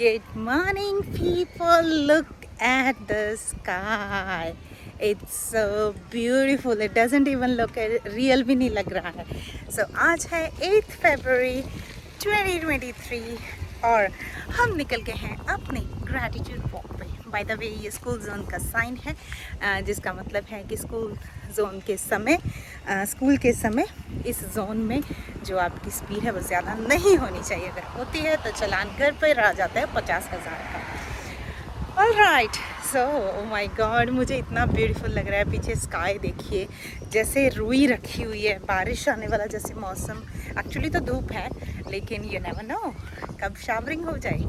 Good morning, people. Look at the sky. It's so beautiful. It doesn't even look real भी नहीं लग रहा है. So आज है 8th February 2023 और हम निकल के हैं अपने ग्रैटिट्यूड वॉक पे. बाय द वे ये स्कूल जोन का साइन है, जिसका मतलब है कि स्कूल के समय इस जोन में जो आपकी स्पीड है वो ज़्यादा नहीं होनी चाहिए. अगर होती है तो चालान घर पर आ जाता है 50,000 का. ऑल राइट, सो ओ माई गॉड, मुझे इतना ब्यूटीफुल लग रहा है. पीछे स्काई देखिए, जैसे रुई रखी हुई है, बारिश आने वाला जैसे मौसम. एक्चुअली तो धूप है, लेकिन यू नेवर नो कब शावरिंग हो जाए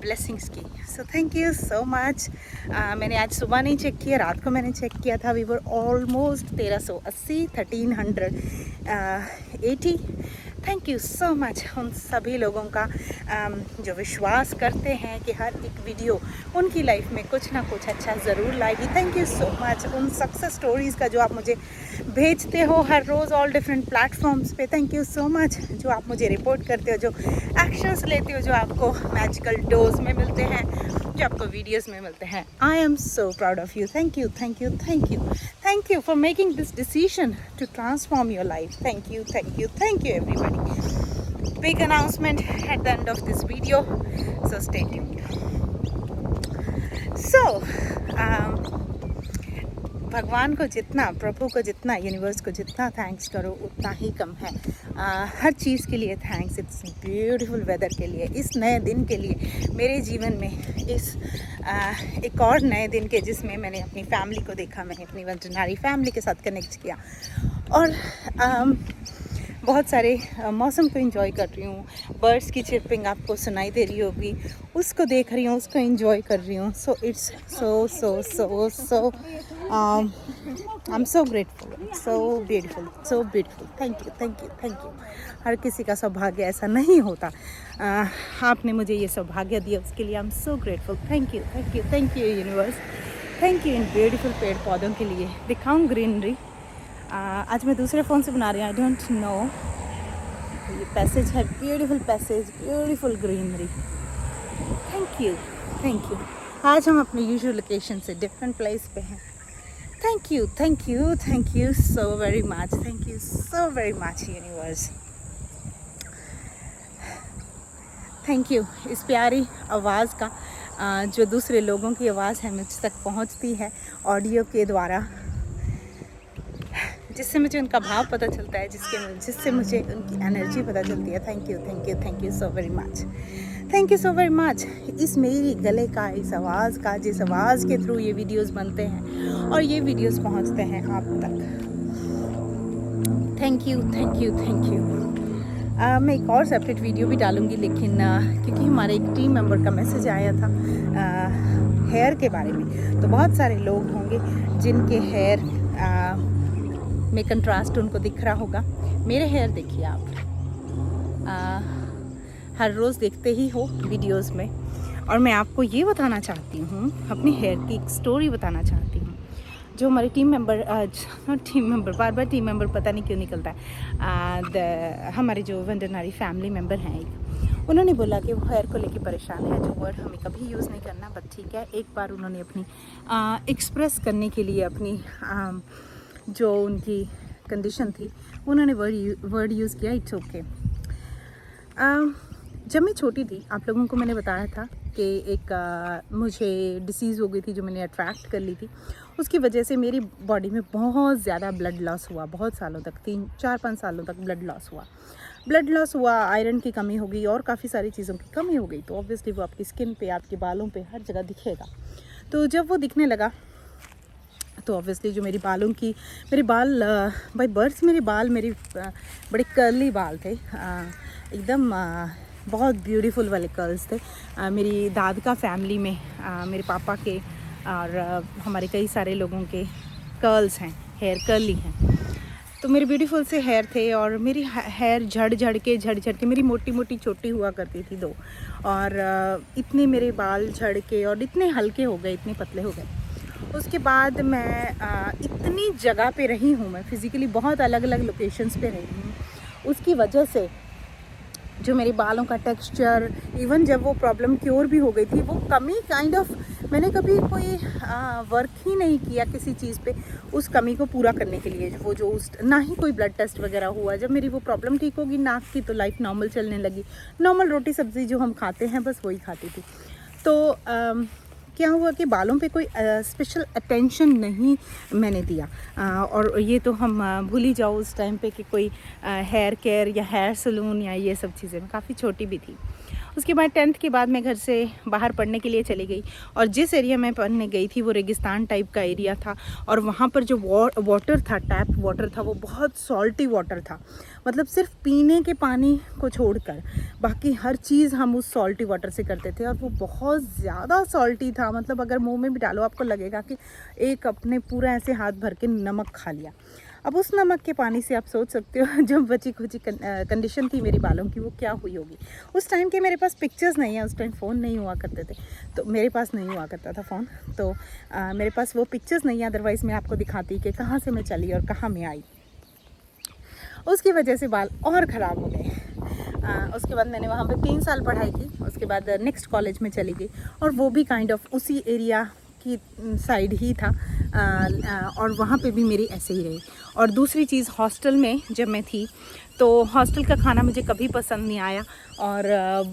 ब्लेसिंग्स की. So thank you so much. मैंने आज सुबह नहीं चेक किया, रात को मैंने चेक किया था. We were almost 1380, 1380. Thank you so much उन सभी लोगों का जो विश्वास करते हैं कि हर एक वीडियो उनकी लाइफ में कुछ ना कुछ अच्छा ज़रूर लाएगी. थैंक यू सो मच उन सक्सेस स्टोरीज़ का जो आप मुझे भेजते हो हर रोज़ ऑल डिफरेंट प्लेटफॉर्म्स पे. थैंक यू सो मच जो आप मुझे रिपोर्ट करते हो, जो एक्शंस लेते हो, जो आपको मैजिकल डोज में मिलते हैं, जो आपको वीडियोस में मिलते हैं. I am so proud of you. Thank you, thank you, thank you, thank you for making this decision to transform your life. Thank you, thank you, thank you everybody. Big announcement at the end of this video, so stay tuned. So भगवान को जितना, प्रभु को जितना, universe को जितना thanks करो उतना ही कम है. हर चीज़ के लिए थैंक्स. इट्स ब्यूटीफुल वेदर के लिए, इस नए दिन के लिए, मेरे जीवन में इस एक और नए दिन के जिसमें मैंने अपनी फैमिली को देखा, मैंने अपनी वेटरनरी फैमिली के साथ कनेक्ट किया और बहुत सारे मौसम को एंजॉय कर रही हूँ. बर्ड्स की चिरपिंग आपको सुनाई दे रही होगी, उसको देख रही हूँ, उसको एंजॉय कर रही हूँ. So it's so I am so grateful, so beautiful. Thank you, thank you, thank you. हर किसी का सौभाग्य ऐसा नहीं होता. आपने मुझे ये सौभाग्य दिया, उसके लिए आई am so grateful. Thank you, thank you, thank you universe. Thank you in beautiful पेड़ पौधों के लिए. दिखाऊँ ग्रीनरी. आज मैं दूसरे फ़ोन से बना रही हूँ, आई डोंट नो. ये पैसेज है, beautiful passage, beautiful greenery. Thank you, thank you. आज हम अपने यूजुअल लोकेशन से डिफरेंट प्लेस पे हैं. Thank you, thank you, thank you so very much. Thank you so very much universe. Thank you इस प्यारी आवाज़ का, जो दूसरे लोगों की आवाज़ है मुझ तक पहुँचती है ऑडियो के द्वारा, जिससे मुझे उनका भाव पता चलता है, जिससे मुझे उनकी एनर्जी पता चलती है. Thank you, thank you, thank you so very much. Thank you so very much. इस मेरी गले का, इस आवाज़ का, जिस आवाज़ के थ्रू ये वीडियोस बनते हैं और ये वीडियोस पहुंचते हैं आप तक. Thank you, thank you, thank you. मैं एक और सेपरेट वीडियो भी डालूँगी, लेकिन क्योंकि हमारे एक टीम मेंबर का मैसेज आया था हेयर के बारे में, तो बहुत सारे लोग होंगे जिनके हेयर में कंट्रास्ट उनको दिख रहा होगा. मेरे हेयर देखिए आप, हर रोज़ देखते ही हो वीडियोस में, और मैं आपको ये बताना चाहती हूँ, अपने हेयर की एक स्टोरी बताना चाहती हूँ. जो हमारे टीम मेंबर बार बार टीम मेंबर पता नहीं क्यों निकलता है, हमारे जो वेटरनरी फैमिली मेंबर हैं एक, उन्होंने बोला कि वो हेयर को लेके परेशान है. जो वर्ड हमें कभी यूज़ नहीं करना, बट ठीक है, एक बार उन्होंने अपनी एक्सप्रेस करने के लिए अपनी जो उनकी कंडीशन थी, उन्होंने वर्ड यूज़ किया, इट्स ओके. जब मैं छोटी थी, आप लोगों को मैंने बताया था कि एक मुझे डिसीज़ हो गई थी जो मैंने अट्रैक्ट कर ली थी. उसकी वजह से मेरी बॉडी में बहुत ज़्यादा ब्लड लॉस हुआ, बहुत सालों तक, 3-4-5 सालों तक ब्लड लॉस हुआ. आयरन की कमी हो गई और काफ़ी सारी चीज़ों की कमी हो गई. तो ऑब्वियसली वो आपकी स्किन पे, आपके बालों पे, हर जगह दिखेगा. तो जब वो दिखने लगा तो ऑब्वियसली जो मेरे बाल बाय बर्थ मेरे बड़े कर्ली बाल थे, एकदम बहुत ब्यूटीफुल वाले कर्ल्स थे. मेरी दाद का फैमिली में मेरे पापा के और हमारे कई सारे लोगों के कर्ल्स हैं, हेयर कर्ली हैं. तो मेरे ब्यूटीफुल से हेयर थे और मेरी हेयर झड़ के मेरी मोटी चोटी हुआ करती थी 2, और इतने मेरे बाल झड़ के और इतने हल्के हो गए, इतने पतले हो गए. उसके बाद मैं इतनी जगह पे रही हूँ, मैं फिज़िकली बहुत अलग अलग लोकेशंस पे रही हूँ. उसकी वजह से जो मेरे बालों का टेक्सचर, इवन जब वो प्रॉब्लम क्योर भी हो गई थी, वो कमी काइंड ऑफ, मैंने कभी कोई वर्क ही नहीं किया किसी चीज़ पे उस कमी को पूरा करने के लिए। वो जो उस ना ही कोई ब्लड टेस्ट वगैरह हुआ। जब मेरी वो प्रॉब्लम ठीक होगी नाक की, तो लाइफ नॉर्मल चलने लगी। नॉर्मल रोटी सब्ज़ी जो हम खाते हैं बस वही खाती थी। तो क्या हुआ कि बालों पे कोई स्पेशल अटेंशन नहीं मैंने दिया। और ये तो हम भूल ही जाओ उस टाइम पे कि कोई हेयर केयर या हेयर सलून या ये सब चीज़ें। मैं काफ़ी छोटी भी थी। उसके बाद 10th के बाद मैं घर से बाहर पढ़ने के लिए चली गई, और जिस एरिया में पढ़ने गई थी वो रेगिस्तान टाइप का एरिया था, और वहाँ पर जो वाटर था, टैप वाटर था, वो बहुत सॉल्टी वाटर था। मतलब सिर्फ पीने के पानी को छोड़कर बाकी हर चीज़ हम उस सॉल्टी वाटर से करते थे, और वो बहुत ज़्यादा सॉल्टी था। मतलब अगर मुंह में भी डालो आपको लगेगा कि एक अपने पूरा ऐसे हाथ भर के नमक खा लिया। अब उस नमक के पानी से आप सोच सकते हो जो बची खुची कंडीशन थी मेरी बालों की वो क्या हुई होगी। उस टाइम के मेरे पास पिक्चर्स नहीं है, उस टाइम फ़ोन नहीं हुआ करते थे, तो मेरे पास नहीं हुआ करता था फ़ोन, तो मेरे पास वो पिक्चर्स नहीं है। अदरवाइज़ मैं आपको दिखाती कि कहाँ से मैं चली और कहाँ मैं आई। उसकी वजह से बाल और ख़राब हो गए। उसके बाद मैंने वहाँ पे 3 साल पढ़ाई की। उसके बाद नेक्स्ट कॉलेज में चली गई, और वो भी काइंड ऑफ उसी एरिया की साइड ही था। और वहाँ पे भी मेरी ऐसे ही रही। और दूसरी चीज़, हॉस्टल में जब मैं थी तो हॉस्टल का खाना मुझे कभी पसंद नहीं आया, और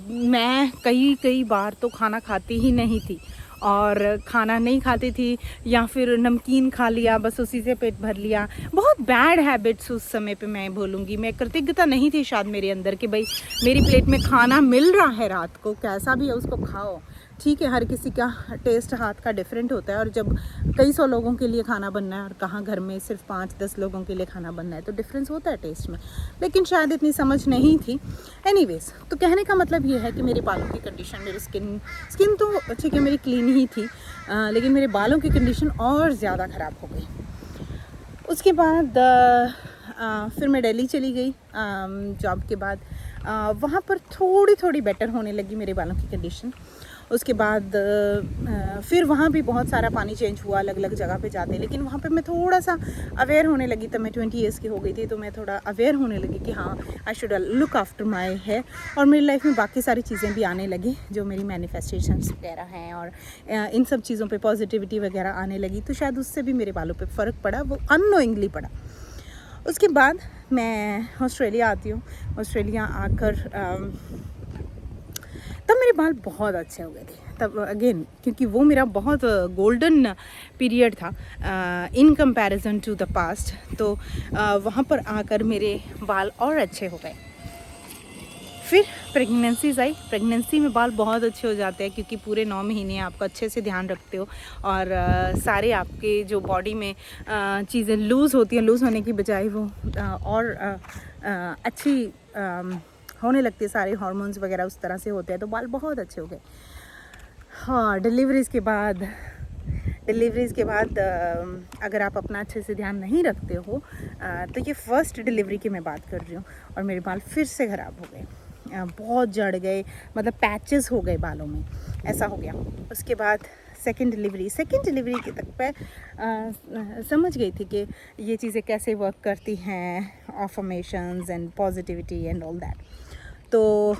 मैं कई बार तो खाना खाती ही नहीं थी, और खाना नहीं खाती थी या फिर नमकीन खा लिया, बस उसी से पेट भर लिया। बहुत बैड हैबिट्स उस समय पे मैं बोलूँगी। मैं कृतज्ञता नहीं थी शायद मेरे अंदर कि भाई मेरी प्लेट में खाना मिल रहा है रात को, कैसा भी है उसको खाओ। ठीक है, हर किसी का टेस्ट हाथ का डिफरेंट होता है, और जब कई सौ लोगों के लिए खाना बनना है और कहाँ घर में सिर्फ 5-10 लोगों के लिए खाना बनना है, तो डिफरेंस होता है टेस्ट में। लेकिन शायद इतनी समझ नहीं थी। एनीवेज, तो कहने का मतलब ये है कि मेरे बालों की कंडीशन, मेरी स्किन तो ठीक है मेरी क्लीन ही थी, लेकिन मेरे बालों की कंडीशन और ज़्यादा ख़राब हो गई। उसके बाद फिर मैं दिल्ली चली गई जॉब के बाद। वहाँ पर थोड़ी बेटर होने लगी मेरे बालों की कंडीशन। उसके बाद फिर वहाँ भी बहुत सारा पानी चेंज हुआ अलग अलग जगह पे जाते, लेकिन वहाँ पे मैं थोड़ा सा अवेयर होने लगी। तब मैं 20 ईयर्स की हो गई थी, तो मैं थोड़ा अवेयर होने लगी कि हाँ I should look after my hair. और मेरी लाइफ में बाकी सारी चीज़ें भी आने लगी, जो मेरी मैनिफेस्टेशंस वगैरह हैं, और इन सब चीज़ों पे पॉजिटिविटी वगैरह आने लगी। तो शायद उससे भी मेरे बालों पे फ़र्क पड़ा, वो अननोइंगली पड़ा। उसके बाद मैं ऑस्ट्रेलिया आती हूँ। ऑस्ट्रेलिया आकर तब मेरे बाल बहुत अच्छे हो गए थे। तब अगेन क्योंकि वो मेरा बहुत गोल्डन पीरियड था in comparison to the past, तो वहाँ पर आकर मेरे बाल और अच्छे हो गए। फिर प्रेगनेंसीज आई। प्रेगनेंसी में बाल बहुत अच्छे हो जाते हैं, क्योंकि पूरे 9 महीने आपका अच्छे से ध्यान रखते हो, और सारे आपके जो बॉडी में चीज़ें लूज़ होती हैं, लूज़ होने की बजाय वो और अच्छी होने लगती है। सारे हार्मोन्स वगैरह उस तरह से होते हैं, तो बाल बहुत अच्छे हो गए। हाँ, डिलीवरीज़ के बाद अगर आप अपना अच्छे से ध्यान नहीं रखते हो, तो ये फर्स्ट डिलीवरी की मैं बात कर रही हूँ, और मेरे बाल फिर से ख़राब हो गए। बहुत जड़ गए, मतलब पैचेस हो गए बालों में, ऐसा हो गया। उसके बाद सेकंड डिलीवरी के तक पे समझ गई थी कि ये चीज़ें कैसे वर्क करती हैं, affirmations and positivity and all that. तो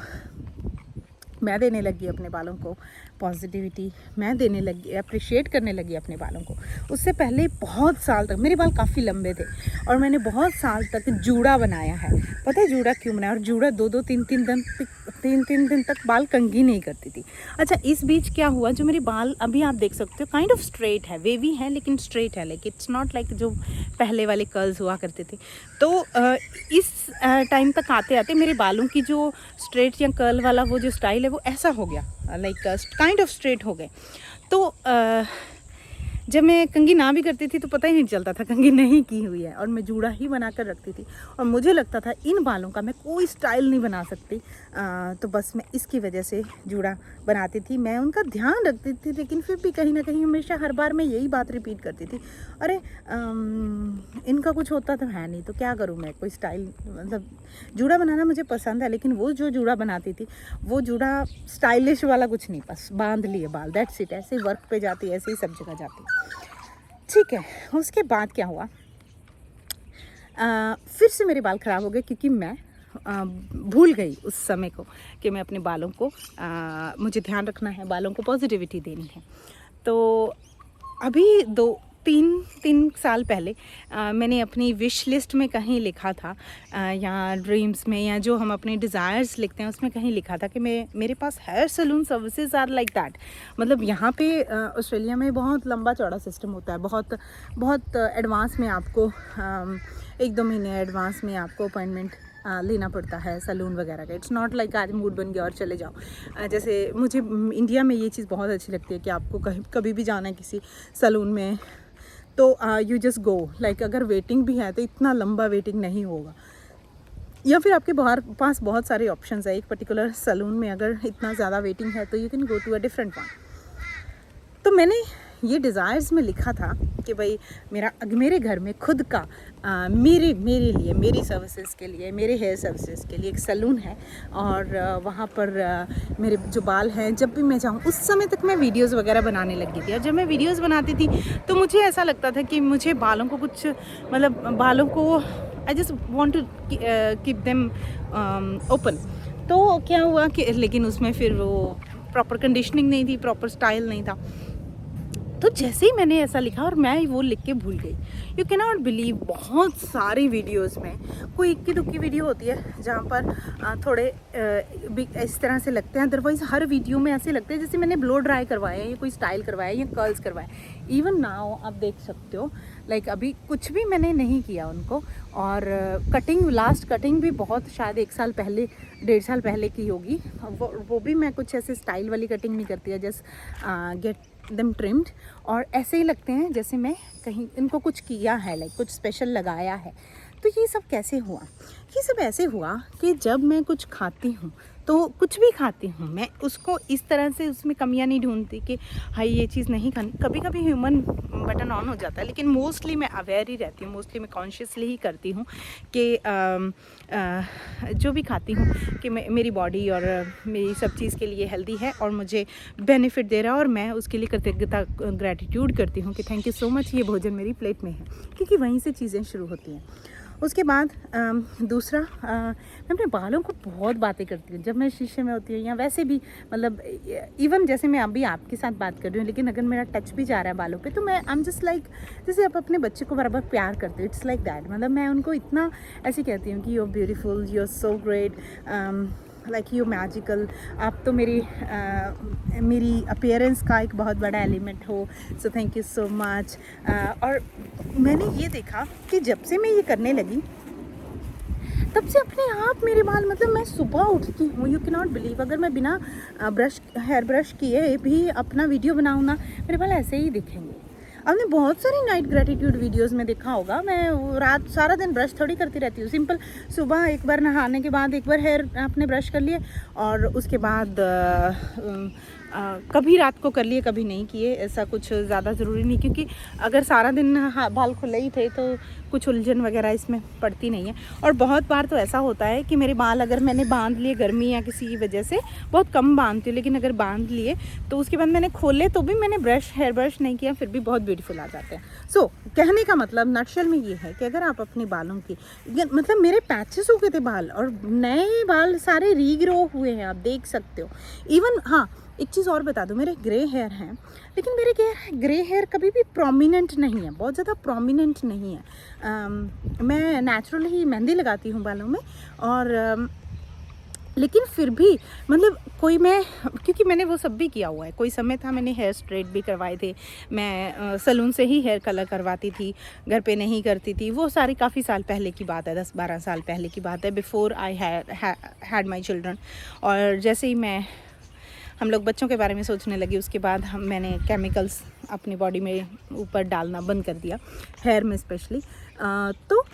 मैं देने लगी अपने बालों को पॉजिटिविटी, मैं देने लगी, अप्रिशिएट करने लगी अपने बालों को। उससे पहले बहुत साल तक मेरे बाल काफ़ी लंबे थे, और मैंने बहुत साल तक जूड़ा बनाया है। पता है जूड़ा क्यों बनाया? और जूड़ा 2-2 3-3 दिन तक बाल कंघी नहीं करती थी। अच्छा, इस बीच क्या हुआ, जो मेरे बाल अभी आप देख सकते हो काइंड ऑफ स्ट्रेट है, वेवी है लेकिन स्ट्रेट है, लेकिन इट्स नॉट लाइक जो पहले वाले कर्ल्स हुआ करते थे। तो इस टाइम तक आते आते मेरे बालों की जो स्ट्रेट या कर्ल वाला वो जो स्टाइल है वो ऐसा हो गया, लाइक काइंड ऑफ स्ट्रेट हो गए। तो जब मैं कंघी ना भी करती थी तो पता ही नहीं चलता था कंघी नहीं की हुई है, और मैं जूड़ा ही बना कर रखती थी, और मुझे लगता था इन बालों का मैं कोई स्टाइल नहीं बना सकती। तो बस मैं इसकी वजह से जूड़ा बनाती थी। मैं उनका ध्यान रखती थी, लेकिन फिर भी कहीं ना कहीं हमेशा हर बार मैं यही बात रिपीट करती थी, अरे इनका कुछ होता तो है नहीं, तो क्या करूँ मैं, कोई स्टाइल, मतलब जूड़ा बनाना मुझे पसंद है, लेकिन वो जो जूड़ा बनाती थी वो जूड़ा स्टाइलिश वाला कुछ नहीं, बस बांध लिए बाल, दैट्स इट। ऐसे ही वर्क पे जाती, ऐसे ही सब जगह जाती, ठीक है। उसके बाद क्या हुआ, फिर से मेरे बाल ख़राब हो गए, क्योंकि मैं भूल गई उस समय को कि मैं अपने बालों को मुझे ध्यान रखना है, बालों को पॉजिटिविटी देनी है। तो अभी 3 साल पहले मैंने अपनी विश लिस्ट में कहीं लिखा था या ड्रीम्स में या जो हम अपने डिज़ायर्स लिखते हैं उसमें कहीं लिखा था कि मेरे पास hair salon services are like that. मतलब यहाँ पे ऑस्ट्रेलिया में बहुत लंबा चौड़ा सिस्टम होता है, बहुत बहुत एडवांस में आपको 1-2 महीने एडवांस में आपको अपॉइंटमेंट लेना पड़ता है सैलून वगैरह का। इट्स नॉट लाइक आज मूड बन गया और चले जाओ। जैसे मुझे इंडिया में ये चीज़ बहुत अच्छी लगती है कि आपको कभी भी जाना है किसी सैलून में तो यू जस्ट गो, लाइक अगर वेटिंग भी है तो इतना लंबा वेटिंग नहीं होगा, या फिर आपके पास बहुत सारे ऑप्शंस है। एक पर्टिकुलर सैलून में अगर इतना ज़्यादा वेटिंग है तो you can go to a different one. तो मैंने ये डिज़ायर्स में लिखा था कि भाई मेरे घर में खुद का मेरे लिए, मेरी सर्विसेज के लिए, मेरे हेयर सर्विसेज के लिए एक सैलून है और वहाँ पर मेरे जो बाल हैं जब भी मैं जाऊँ, उस समय तक मैं वीडियोस वगैरह बनाने लगी थी। और जब मैं वीडियोस बनाती थी तो मुझे ऐसा लगता था कि मुझे बालों को कुछ मतलब बालों को I just want to keep them open. तो क्या हुआ कि लेकिन उसमें फिर वो प्रॉपर कंडीशनिंग नहीं थी, प्रॉपर स्टाइल नहीं था। तो जैसे ही मैंने ऐसा लिखा और मैं वो लिख के भूल गई। यू कैन नॉट बिलीव, बहुत सारी वीडियोस में कोई इक्की दुक्की वीडियो होती है जहाँ पर थोड़े इस तरह से लगते हैं, अदरवाइज़ हर वीडियो में ऐसे लगते हैं जैसे मैंने ब्लो ड्राई करवाया या कोई स्टाइल करवाया या कर्ल्स करवाया। इवन नाउ आप देख सकते हो, लाइक अभी कुछ भी मैंने नहीं किया उनको। और लास्ट कटिंग भी बहुत शायद 1 साल पहले 1.5 साल पहले की होगी। वो भी मैं कुछ ऐसे स्टाइल वाली कटिंग नहीं करती है, जस्ट गेट दम ट्रिम्ड, और ऐसे ही लगते हैं जैसे मैं कहीं इनको कुछ किया है, लाइक कुछ स्पेशल लगाया है। तो ये सब कैसे हुआ? ये सब ऐसे हुआ कि जब मैं कुछ खाती हूँ तो कुछ भी खाती हूँ मैं उसको इस तरह से उसमें कमियां नहीं ढूंढती कि हाँ ये चीज़ नहीं खानी। कभी कभी ह्यूमन बटन ऑन हो जाता है, लेकिन मोस्टली मैं अवेयर ही रहती हूँ, मोस्टली मैं कॉन्शियसली ही करती हूँ कि जो भी खाती हूँ कि मेरी बॉडी और मेरी सब चीज़ के लिए हेल्दी है और मुझे बेनिफिट दे रहा है, और मैं उसके लिए कृतज्ञता ग्रैटिट्यूड करती हूँ कि थैंक यू सो मच ये भोजन मेरी प्लेट में है, क्योंकि वहीं से चीज़ें शुरू होती हैं। उसके बाद दूसरा, मैं अपने बालों को बहुत बातें करती हूँ जब मैं शीशे में होती हूँ या वैसे भी, मतलब इवन जैसे मैं अभी आपके साथ बात कर रही हूँ, लेकिन अगर मेरा टच भी जा रहा है बालों पे तो मैं आई एम जस्ट लाइक, जैसे आप अपने बच्चे को बराबर प्यार करते हो, इट्स लाइक दैट। मतलब मैं उनको इतना ऐसे कहती हूँ कि you are beautiful, you are so great, like you magical. आप तो मेरी अपीयरेंस का एक बहुत बड़ा एलिमेंट हो, so thank you so much. और मैंने ये देखा कि जब से मैं ये करने लगी तब से अपने आप मेरे बाल, मतलब मैं सुबह उठती हूँ, यू कैन नॉट बिलीव, अगर मैं बिना हेयर ब्रश किए भी अपना वीडियो बनाऊँ ना, मेरे बाल ऐसे ही दिखेंगे। आपने बहुत सारी नाइट ग्रेटिट्यूड वीडियोस में देखा होगा, मैं रात सारा दिन ब्रश थोड़ी करती रहती हूँ। सिंपल सुबह एक बार नहाने के बाद एक बार हेयर आपने ब्रश कर लिए, और उसके बाद कभी रात को कर लिए कभी नहीं किए, ऐसा कुछ ज़्यादा ज़रूरी नहीं, क्योंकि अगर सारा दिन बाल खुले ही थे तो कुछ उलझन वगैरह इसमें पड़ती नहीं है। और बहुत बार तो ऐसा होता है कि मेरे बाल अगर मैंने बांध लिए गर्मी या किसी की वजह से, बहुत कम बांधती हूँ, लेकिन अगर बांध लिए तो उसके बाद मैंने खोले तो भी मैंने हेयर ब्रश नहीं किया, फिर भी बहुत ब्यूटीफुल आ जाते हैं। सो कहने का मतलब नटशल में ये है कि अगर आप अपने बालों की, मतलब मेरे पैचेस हो गए थे बाल और नए बाल सारे रीग्रो हुए हैं, आप देख सकते हो। इवन हाँ, एक चीज़ और बता दूँ, मेरे ग्रे हेयर हैं, लेकिन मेरे ग्रे हेयर कभी भी प्रोमिनेंट नहीं है, बहुत ज़्यादा प्रोमिनेंट नहीं है। मैं नेचुरली ही मेहंदी लगाती हूँ बालों में, और लेकिन फिर भी मतलब क्योंकि मैंने वो सब भी किया हुआ है। कोई समय था मैंने हेयर स्ट्रेट भी करवाए थे, मैं सैलून से ही हेयर कलर करवाती थी, घर पे नहीं करती थी। वो सारी काफ़ी साल पहले की बात है, 10-12 साल पहले की बात है, before I had my children. और जैसे ही हम लोग बच्चों के बारे में सोचने लगे, उसके बाद मैंने केमिकल्स अपनी बॉडी में ऊपर डालना बंद कर दिया, हेयर में स्पेशली। तो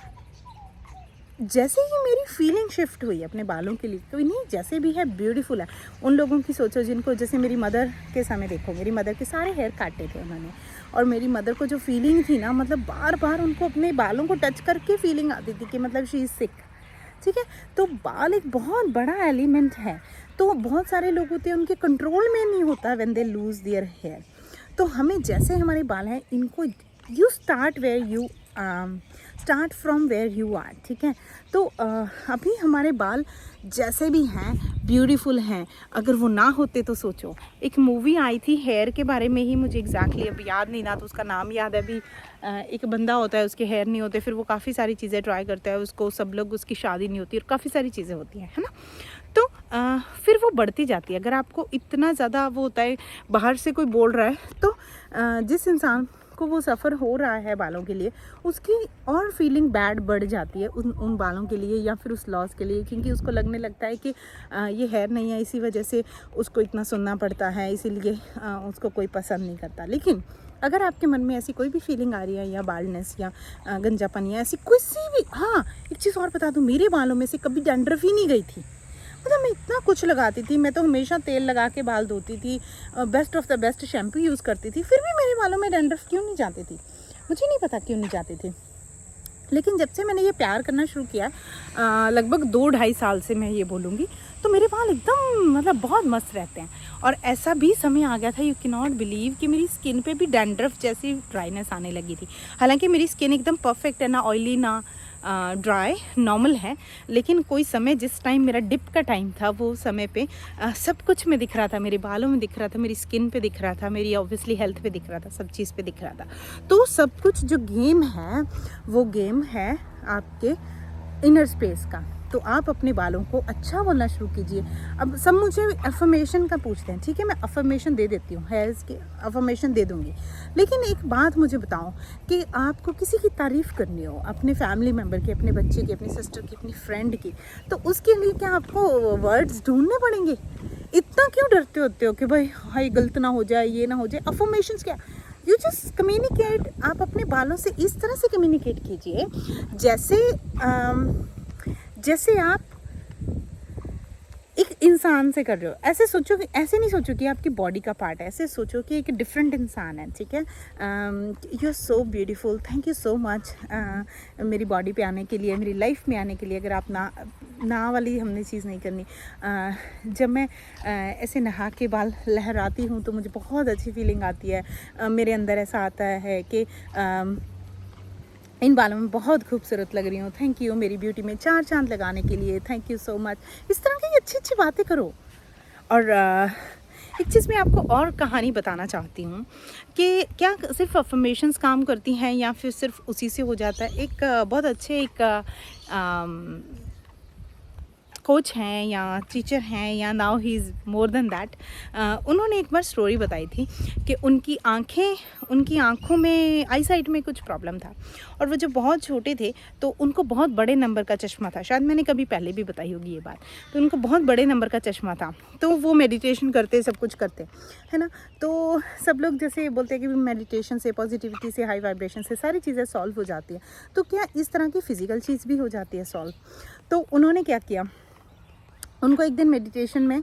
जैसे ही मेरी फीलिंग शिफ्ट हुई अपने बालों के लिए, कोई नहीं जैसे भी है ब्यूटीफुल है। उन लोगों की सोचो जिनको, जैसे मेरी मदर के समय देखो, मेरी मदर के सारे हेयर काटे थे उन्होंने, और मेरी मदर को जो फीलिंग थी ना, मतलब बार बार उनको अपने बालों को टच करके फीलिंग आती थी कि मतलब शी इज़ सिक। ठीक है, तो बाल एक बहुत बड़ा एलिमेंट है। तो बहुत सारे लोग होते हैं उनके कंट्रोल में नहीं होता when they lose their hair. तो हमें जैसे हमारे बाल हैं, इनको you start where you start from where you are, ठीक है। तो अभी हमारे बाल जैसे भी हैं ब्यूटीफुल हैं, अगर वो ना होते तो सोचो। एक मूवी आई थी हेयर के बारे में ही, मुझे एग्जैक्टली अब याद नहीं ना, तो उसका नाम याद है अभी। एक बंदा होता है, उसके हेयर नहीं होते, फिर वो काफ़ी सारी चीज़ें ट्राई करता है, उसको सब लोग, उसकी शादी नहीं होती और काफ़ी सारी चीज़ें होती हैं, है ना। तो फिर वो बढ़ती जाती है। अगर आपको इतना ज़्यादा वो होता है, बाहर से कोई बोल रहा है, तो जिस इंसान को वो सफ़र हो रहा है बालों के लिए, उसकी और फीलिंग बैड बढ़ जाती है उन बालों के लिए या फिर उस लॉस के लिए, क्योंकि उसको लगने लगता है कि ये हेयर नहीं है, इसी वजह से उसको इतना सुनना पड़ता है, इसीलिए उसको कोई पसंद नहीं करता। लेकिन अगर आपके मन में ऐसी कोई भी फीलिंग आ रही है, या बाल्डनेस या गंजापन या ऐसी किसी भी, हाँ एक चीज़ और बता दूँ, मेरे बालों में से कभी डैंड्रफ ही नहीं गई थी। मतलब मैं इतना कुछ लगाती थी, मैं तो हमेशा तेल लगा के बाल धोती थी, best of the best shampoo use करती थी, फिर भी मेरे बालों में डैंड्रफ क्यों नहीं जाती थी, मुझे नहीं पता क्यों नहीं जाती थी। लेकिन जब से मैंने ये प्यार करना शुरू किया, लगभग 2-2.5 साल से मैं ये बोलूँगी, तो मेरे बाल एकदम मतलब बहुत मस्त रहते हैं। और ऐसा भी समय आ गया था, यू कैन नॉट बिलीव, कि मेरी स्किन पे भी डैंड्रफ जैसी ड्राइनेस आने लगी थी। हालांकि मेरी स्किन एकदम परफेक्ट है, ना ऑयली ना ड्राई, नॉर्मल है। लेकिन कोई समय, जिस टाइम मेरा डिप का टाइम था, वो समय पे सब कुछ में दिख रहा था, मेरे बालों में दिख रहा था, मेरी स्किन पे दिख रहा था, मेरी ऑब्वियसली हेल्थ पे दिख रहा था, सब चीज़ पे दिख रहा था। तो सब कुछ जो गेम है, वो गेम है आपके इनर स्पेस का। तो आप अपने बालों को अच्छा बोलना शुरू कीजिए। अब सब मुझे अफर्मेशन का पूछते हैं, ठीक है, मैं अफर्मेशन दे देती हूँ, हेयर्स की अफर्मेशन दे दूँगी। लेकिन एक बात मुझे बताओ कि आपको किसी की तारीफ़ करनी हो, अपने फैमिली मेम्बर की, अपने बच्चे की, अपनी सिस्टर की, अपनी फ्रेंड की, तो उसके लिए क्या आपको वर्ड्स ढूंढने पड़ेंगे? इतना क्यों डरते होते हो कि भाई हाय गलत ना हो जाए, ये ना हो जाए? अफर्मेशंस क्या, यू जस्ट कम्युनिकेट। आप अपने बालों से इस तरह से कम्युनिकेट कीजिए जैसे आप एक इंसान से कर रहे हो। ऐसे सोचो कि, ऐसे नहीं सोचो कि आपकी बॉडी का पार्ट है, ऐसे सोचो कि एक डिफरेंट इंसान है, ठीक है। You are so beautiful, thank you so much मेरी बॉडी पे आने के लिए, मेरी लाइफ में आने के लिए। अगर आप ना वाली हमने चीज़ नहीं करनी। जब मैं ऐसे नहा के बाल लहराती हूँ तो मुझे बहुत अच्छी फीलिंग आती है। मेरे अंदर ऐसा आता है कि इन बालों में बहुत खूबसूरत लग रही हूँ, थैंक यू मेरी ब्यूटी में 4 चांद लगाने के लिए, थैंक यू सो मच। इस तरह की अच्छी अच्छी बातें करो। और एक चीज़ मैं आपको और कहानी बताना चाहती हूँ कि क्या सिर्फ अफर्मेशंस काम करती हैं या फिर सिर्फ उसी से हो जाता है। एक बहुत अच्छे एक कोच हैं या टीचर हैं, या now he is more than that, उन्होंने एक बार स्टोरी बताई थी कि उनकी आँखों में आई साइट में कुछ प्रॉब्लम था, और वो जब बहुत छोटे थे तो उनको बहुत बड़े नंबर का चश्मा था। शायद मैंने कभी पहले भी बताई होगी ये बात। तो उनको बहुत बड़े नंबर का चश्मा था, तो वो मेडिटेशन करते, सब कुछ करते, है ना। तो सब लोग जैसे बोलते हैं कि मेडिटेशन से, पॉजिटिविटी से, हाई वाइब्रेशन से सारी चीज़ें सॉल्व हो जाती है। तो क्या इस तरह की फ़िज़िकल चीज़ भी हो जाती है सॉल्व? तो उन्होंने क्या किया, उनको एक दिन मेडिटेशन में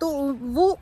तो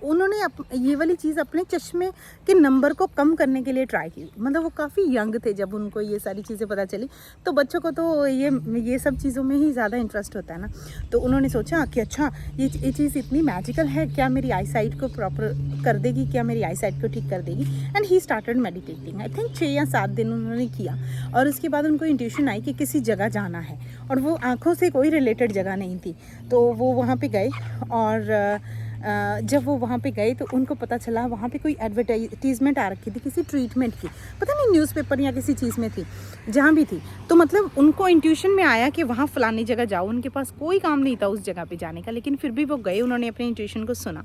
उन्होंने ये वाली चीज़ अपने चश्मे के नंबर को कम करने के लिए ट्राई की। मतलब वो काफ़ी यंग थे जब उनको ये सारी चीज़ें पता चली। तो बच्चों को तो ये सब चीज़ों में ही ज़्यादा इंटरेस्ट होता है ना। तो उन्होंने सोचा कि अच्छा ये चीज़ इतनी मैजिकल है, क्या मेरी आई साइट को प्रॉपर कर देगी, क्या मेरी आई साइट को ठीक कर देगी। And he started meditating. I think 6 या 7 दिन उन्होंने किया, और उसके बाद उनको इंट्यूशन आई कि किसी जगह जाना है, और वो आँखों से कोई रिलेटेड जगह नहीं थी। तो वो वहाँ पर गए, और जब वो वहाँ पे गए तो उनको पता चला वहाँ पे कोई एडवर्टाइजमेंट आ रखी थी किसी ट्रीटमेंट की, पता नहीं न्यूज़पेपर या किसी चीज़ में थी, जहाँ भी थी। तो मतलब उनको इंट्यूशन में आया कि वहाँ फलानी जगह जाओ। उनके पास कोई काम नहीं था उस जगह पे जाने का, लेकिन फिर भी वो गए, उन्होंने अपने इंट्यूशन को सुना।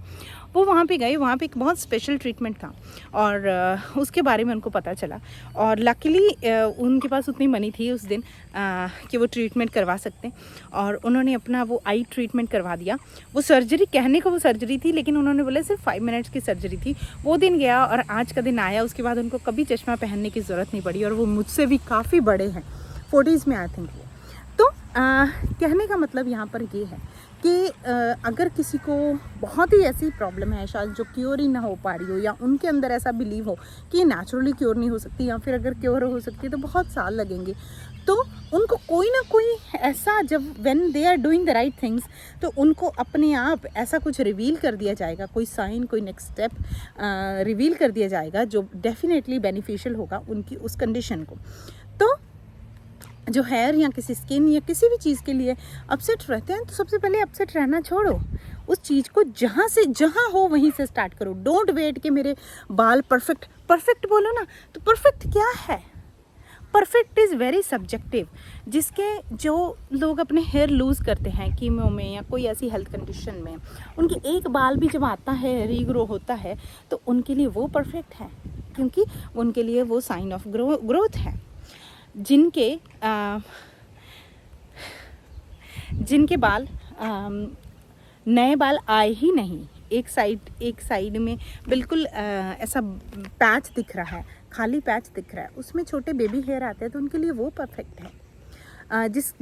वो वहाँ पे गए, वहाँ पे एक बहुत स्पेशल ट्रीटमेंट था, और उसके बारे में उनको पता चला। और लकीली उनके पास उतनी मनी थी उस दिन कि वो ट्रीटमेंट करवा सकते, और उन्होंने अपना वो आई ट्रीटमेंट करवा दिया। वो सर्जरी, कहने को वो सर्जरी थी, लेकिन उन्होंने बोला सिर्फ 5 मिनट्स की सर्जरी थी। वो दिन गया और आज का दिन आया, उसके बाद उनको कभी चश्मा पहनने की ज़रूरत नहीं पड़ी, और वो मुझसे भी काफ़ी बड़े हैं, 40s में आई थिंक वो। तो कहने का मतलब यहाँ पर ये है कि अगर किसी को बहुत ही ऐसी प्रॉब्लम है शायद जो क्योर ही ना हो पा रही हो, या उनके अंदर ऐसा बिलीव हो कि नेचुरली क्योर नहीं हो सकती, या फिर अगर क्योर हो सकती है तो बहुत साल लगेंगे, तो उनको कोई ना कोई ऐसा, जब when they are doing the right things, तो उनको अपने आप ऐसा कुछ रिवील कर दिया जाएगा, कोई साइन, कोई नेक्स्ट स्टेप रिवील कर दिया जाएगा जो डेफिनेटली बेनिफिशियल होगा उनकी उस कंडीशन को। तो जो हेयर या किसी स्किन या किसी भी चीज़ के लिए अपसेट रहते हैं, तो सबसे पहले अपसेट रहना छोड़ो, उस चीज़ को जहाँ से जहाँ हो वहीं से स्टार्ट करो। डोंट वेट कि मेरे बाल परफेक्ट बोलो ना, तो परफेक्ट क्या है? Perfect is very subjective. जिसके जो लोग अपने हेयर लूज़ करते हैं कीमो में या कोई ऐसी हेल्थ कंडीशन में, उनके एक बाल भी जब आता है, रीग्रो होता है, तो उनके लिए वो परफेक्ट है, क्योंकि उनके लिए वो साइन ऑफ ग्रोथ है। जिनके बाल नए बाल आए ही नहीं, एक साइड में बिल्कुल ऐसा पैच दिख रहा है, खाली पैच दिख रहा है, उसमें छोटे बेबी हेयर आते हैं, तो उनके लिए वो परफेक्ट है।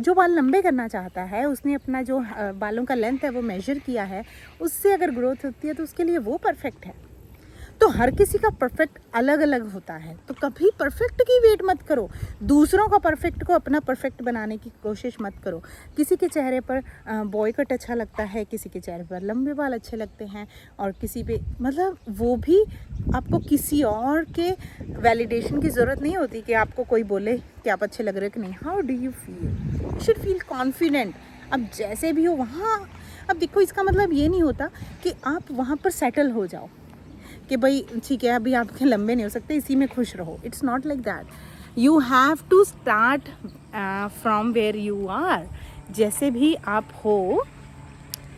जो बाल लंबे करना चाहता है, उसने अपना जो बालों का लेंथ है वो मेजर किया है, उससे अगर ग्रोथ होती है तो उसके लिए वो परफेक्ट है। तो हर किसी का परफेक्ट अलग अलग होता है, तो कभी परफेक्ट की वेट मत करो, दूसरों का परफेक्ट को अपना परफेक्ट बनाने की कोशिश मत करो। किसी के चेहरे पर बॉय कट अच्छा लगता है, किसी के चेहरे पर लंबे बाल अच्छे लगते हैं, और किसी पे मतलब वो भी आपको किसी और के वैलिडेशन की ज़रूरत नहीं होती कि आपको कोई बोले कि आप अच्छे लग रहे कि नहीं। How do you feel? You should feel confident. अब जैसे भी हो वहाँ, अब देखो इसका मतलब ये नहीं होता कि आप वहाँ पर सेटल हो जाओ कि भाई ठीक है अभी आपके लंबे नहीं हो सकते, इसी में खुश रहो। It's not like that. You have to start from where you are. जैसे भी आप हो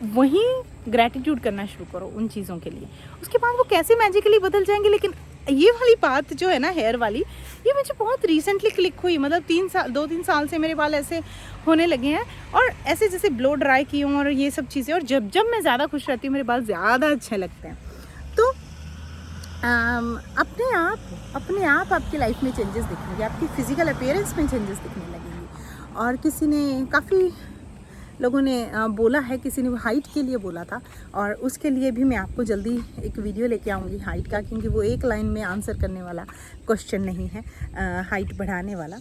वहीं ग्रैटिट्यूड करना शुरू करो उन चीज़ों के लिए, उसके बाद वो कैसे मैजिकली बदल जाएंगे। लेकिन ये वाली बात जो है ना हेयर वाली, ये मुझे बहुत रिसेंटली क्लिक हुई। मतलब 2-3 साल से मेरे बाल ऐसे होने लगे हैं, और ऐसे जैसे ब्लो ड्राई की हूँ और ये सब चीज़ें, और जब मैं ज़्यादा खुश रहती हूँ मेरे बाल ज़्यादा अच्छे लगते हैं। तो अपने आप आपकी लाइफ में चेंजेस दिखेंगे, आपकी फिजिकल अपीयरेंस में चेंजेस दिखने लगेंगे। और किसी ने, काफ़ी लोगों ने बोला है, किसी ने हाइट के लिए बोला था, और उसके लिए भी मैं आपको जल्दी एक वीडियो लेके आऊँगी हाइट का, क्योंकि वो एक लाइन में आंसर करने वाला क्वेश्चन नहीं है, हाइट बढ़ाने वाला।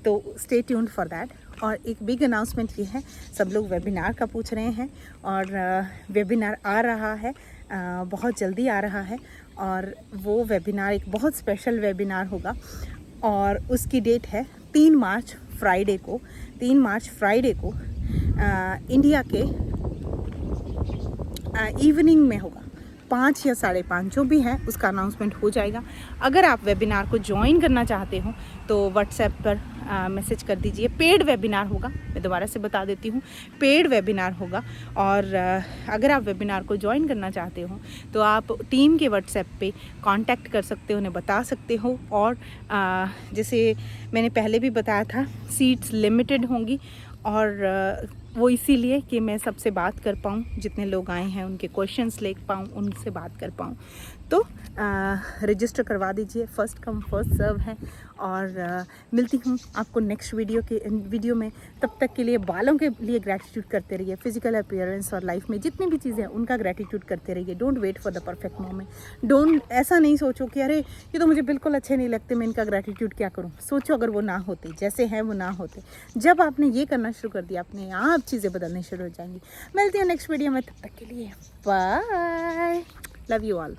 तो स्टे ट्यून्ड फॉर दैट। और एक बिग अनाउंसमेंट ये है, सब लोग वेबिनार का पूछ रहे हैं, और वेबिनार आ रहा है, बहुत जल्दी आ रहा है, और वो वेबिनार एक बहुत स्पेशल वेबिनार होगा, और उसकी डेट है 3 मार्च फ्राइडे को। इंडिया के इवनिंग में होगा, 5 या 5:30 जो भी है, उसका अनाउंसमेंट हो जाएगा। अगर आप वेबिनार को ज्वाइन करना चाहते हो तो व्हाट्सएप पर मैसेज कर दीजिए। पेड वेबिनार होगा, मैं दोबारा से बता देती हूँ, पेड वेबिनार होगा। और अगर आप वेबिनार को ज्वाइन करना चाहते हो तो आप टीम के व्हाट्सएप पे कांटेक्ट कर सकते हो, उन्हें बता सकते हो। और जैसे मैंने पहले भी बताया था, सीट्स लिमिटेड होंगी, और वो इसीलिए कि मैं सबसे बात कर पाऊँ, जितने लोग आए हैं उनके क्वेश्चंस ले पाऊँ, उनसे बात कर पाऊँ। तो रजिस्टर करवा दीजिए, फर्स्ट कम फर्स्ट सर्व है। और मिलती हूँ आपको नेक्स्ट वीडियो में। तब तक के लिए बालों के लिए ग्रैटिट्यूड करते रहिए, फिजिकल अपीयरेंस और लाइफ में जितनी भी चीज़ें हैं उनका ग्रैटिट्यूड करते रहिए। Don't wait for the perfect moment. ऐसा नहीं सोचो कि अरे ये तो मुझे बिल्कुल अच्छे नहीं लगते, मैं इनका ग्रैटिट्यूड क्या करूँ। सोचो अगर वो ना होते, जैसे हैं वो ना होते। जब आपने ये करना शुरू कर दिया, अपने आप चीज़ें बदलनी शुरू हो जाएंगी। मिलती हूँ नेक्स्ट वीडियो में, तब तक के लिए बाय, लव यू ऑल।